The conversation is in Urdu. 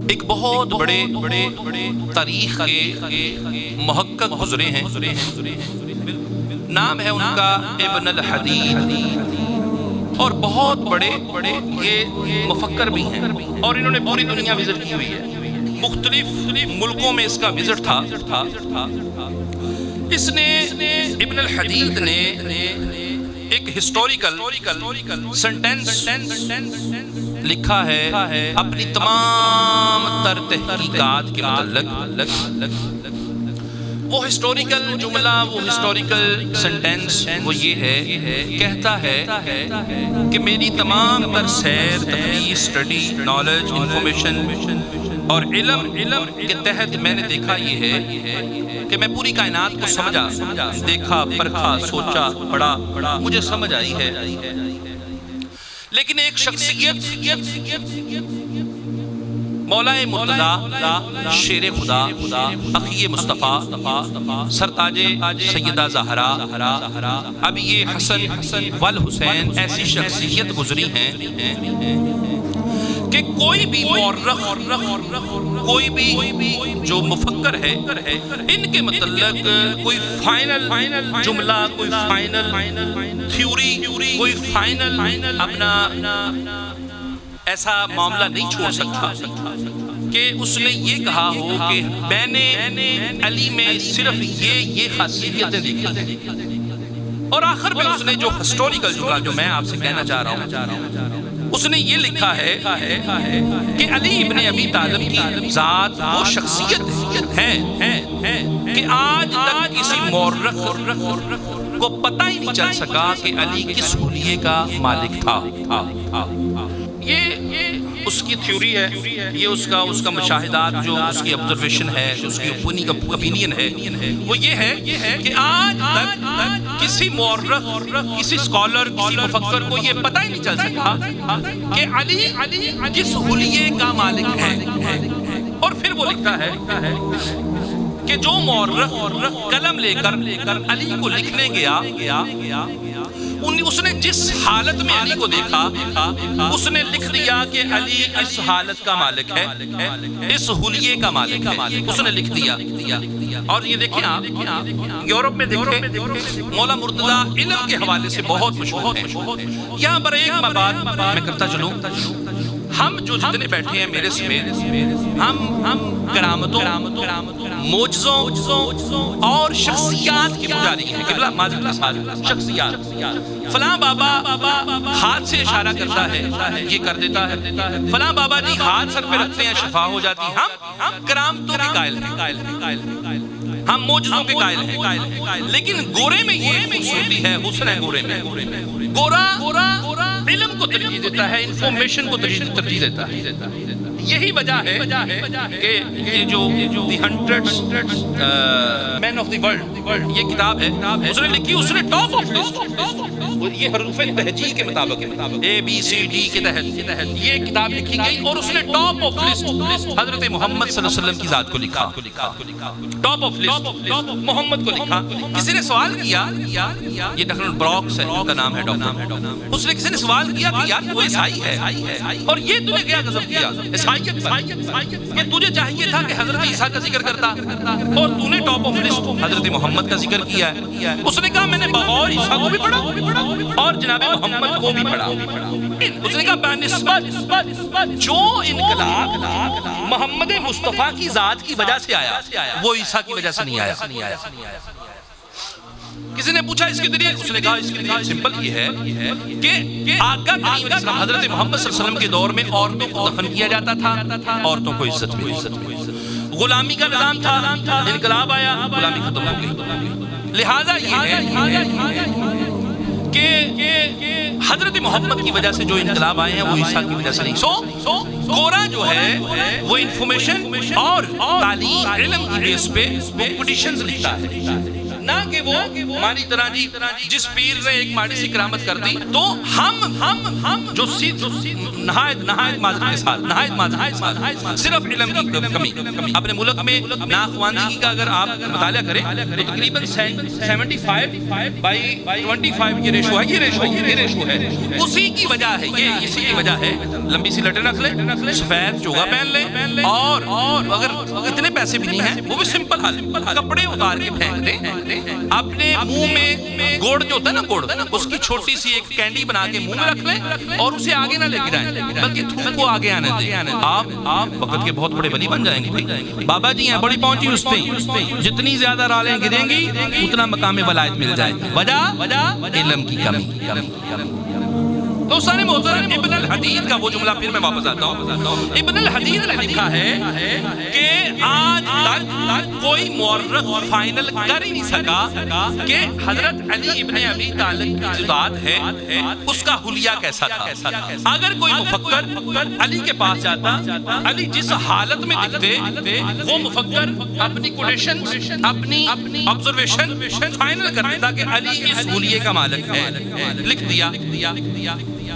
ایک بہت بڑے تاریخ کے محقق گزرے ہیں، نام ہے ان کا ابن الحدید، اور بہت بڑے یہ مفکر بھی ہیں، اور انہوں نے پوری دنیا وزٹ کی ہوئی ہے، مختلف ملکوں میں اس کا وزٹ تھا۔ اس نے ابن الحدید نے ایک ہسٹوریکل سنٹینس لکھا ہے اپنی تمام تر تحقیقات کے متعلق۔ وہ ہسٹوریکل جملہ، وہ ہسٹوریکل سنٹینس وہ یہ ہے، کہتا ہے کہ میری تمام تر سیر، تفریح، اسٹڈی، نالج، انفارمیشن اور علم کے تحت میں نے دیکھا یہ ہے کہ میں پوری کائنات کو سمجھا، دیکھا، پرکھا، سوچا، پڑھا، مجھے سمجھ آئی ہے، لیکن ایک شخصیت مولا مرتضیٰ شیر خدا اخی مصطفیٰ سرتاج سیدہ زہرا ابی یہ حسن والحسین، ایسی شخصیت گزری ہیں کہ کوئی بھی مورخ، کوئی بھی جو مفکر ہے، ان کے متعلق کوئی فائنل جملہ، کوئی فائنل تھیوری، کوئی فائنل اپنا ایسا معاملہ نہیں چھوڑ سکتا کہ اس نے یہ کہا ہو کہ میں نے علی میں صرف یہ خاصیتیں دیکھی۔ اور آخر میں اس نے جو ہسٹوریکل جملہ جو میں آپ سے کہنا چاہ رہا ہوں، اس نے یہ لکھا ہے کہ علی ابن ابی طالب کی ذات وہ شخصیت ہے کہ آج تک کسی مورخ کو پتہ ہی نہیں چل سکا کہ علی کس حلیے کا مالک تھا۔ یہ اس کی تھیوری ہے، یہ اس کا مشاہدات، جو اس کی آبزرویشن ہے، جو اس کی اوپینین ہے، وہ یہ ہے کہ آج تک کسی مورخ، کسی اسکالر، کسی مفکر کو یہ پتہ ہی نہیں چل سکا کہ علی کس حلیے کا مالک ہے۔ اور پھر وہ لکھتا ہے کہ جو مورخ قلم لے کر علی کو لکھنے گیا، اس نے جس حالت میں علی کو دیکھا، اس نے لکھ دیا کہ علی اس حالت کا مالک ہے، اس حلیے کا مالک ہے، اس نے لکھ دیا۔ اور یہ دیکھیں آپ یورپ میں دیکھیں، مولا مرتضیٰ علم کے حوالے سے بہت مشہور ہیں۔ یہاں پر ایک بات میں کرتا چلوں، ہم جو جتنے بیٹھے ہیں میرے سمیت، ہم کرامتوں، معجزوں اور شخصیات کی پجاری ہیں۔ قبلہ معذرت کے ساتھ شخصیات، فلاں بابا ہاتھ سے اشارہ کرتا ہے، یہ کر دیتا ہے، فلاں بابا جی ہاتھ سر پہ رکھتے ہیں، شفا ہو جاتی ہے۔ ہم کرامتوں کے قائل ہیں، ہم معجزوں کے قائل ہیں، لیکن گورے میں یہ خوبصورتی ہے، حسن ہے گورے میں۔ گورا علم کو ترجیح دیتا ہے، انفارمیشن کو ترجیح دیتا ہے۔ یہی وجہ ہے کہ یہ جو دی 100 مین آف دی ورلڈ یہ کتاب ہے، اس نے لکھی، اس نے ٹاپ آف لسٹ، یہ حروف تہجی کے مطابق ABCD کے تحت یہ کتاب لکھی گئی، اور اس نے ٹاپ آف لسٹ حضرت محمد صلی اللہ علیہ وسلم کی ذات کو لکھا، ٹاپ آف لسٹ محمد کو لکھا۔ کسی نے سوال کیا، یہ ڈاکٹر براکس ہے، ان کا نام ہے ڈاکٹر، اس نے کسی نے سوال کیا کہ یار تو عیسائی ہے، اور یہ تو نے کیا غضب کیا عیسائیت پر، کہ تجھے چاہیے تھا کہ حضرت عیسیٰ کا ذکر کرتا، اور تو نے ٹاپ آف لسٹ حضرت محمد کا ذکر کیا ہے۔ اس نے کہا میں نے بغور عیسیٰ کو بھی پڑھا اور جناب محمد کو بھی پڑھا۔ اس نے کہا بنسبت جو انقلاب محمد مصطفیٰ کی ذات کی وجہ سے آیا، وہ عیسیٰ کی وجہ سے نہیں آیا۔ کسی نے پوچھا اس کی دلیل، اس نے کہا اس کی دلیل سمپل یہ ہے کہ آقا کریم علیہ السلام حضرت محمد صلی اللہ علیہ وسلم کے دور میں عورتوں کو دفن کیا جاتا تھا، عورتوں کو عزت ملی، غلامی کا نظام تھا، انقلاب آیا، غلامی ختم ہو گئی۔ لہٰذا یہ ہے کہ حضرت محمد کی وجہ سے جو انقلاب آئے ہیں وہ عیسیٰ کی وجہ سے نہیں۔ سو گورا جو ہے وہ انفارمیشن اور تعلیم، علم کی بیس پہ وہ پٹیشنز لکھتا ہے، نہ کہ وہ ہماری طرح جی جس پیر نے ایک ماڑی سی کرامت کر دی تو ہم جو نہایت معذرت کے ساتھ صرف علم کی کمی اپنے ملک میں ناخواندگی کا اگر آپ مطالعہ کریں تو تقریباً 75/25 یہ ریشو ہے اسی کی وجہ ہے اسی کی وجہ ہے لمبی سی لٹیں رکھ لیں سفید چوگا پہن لیں اور اگر اتنے پیسے بھی نہیں ہیں وہ بھی سمپل حال کپڑے اتار کے پھینک دیں اپنے منہ میں گوڑ جو ہوتا ہے نا گوڑ اس کی چھوٹی سی ایک کینڈی بنا کے منہ میں رکھ لیں اور اسے آگے نہ لے کے جائیں بلکہ تھوک کو آگے آنے دیں آپ وقت کے بہت بڑے ولی بن جائیں گے بابا جی ہیں بڑی پہنچی اس پہ جتنی زیادہ رالیں گریں گی اتنا مقام ولایت مل جائے وجہ علم کی کمی تو سارے محترم ابن الحدید کا وہ جملہ پھر میں واپس آتا ہوں ابن الحدید نے لکھا ہے کہ آج تک کوئی مورخ فائنل کر ہی نہیں سکا کہ حضرت علی ابن ابی طالب کی ذات ہے اس کا حلیہ کیسا تھا اگر کوئی مفکر علی کے پاس جاتا علی جس حالت میں دکھتے وہ مفکر اپنی کوٹیشن اپنی آبزرویشن فائنل کر دیتا کہ علی اس حلیے کا مالک ہے لکھ دیا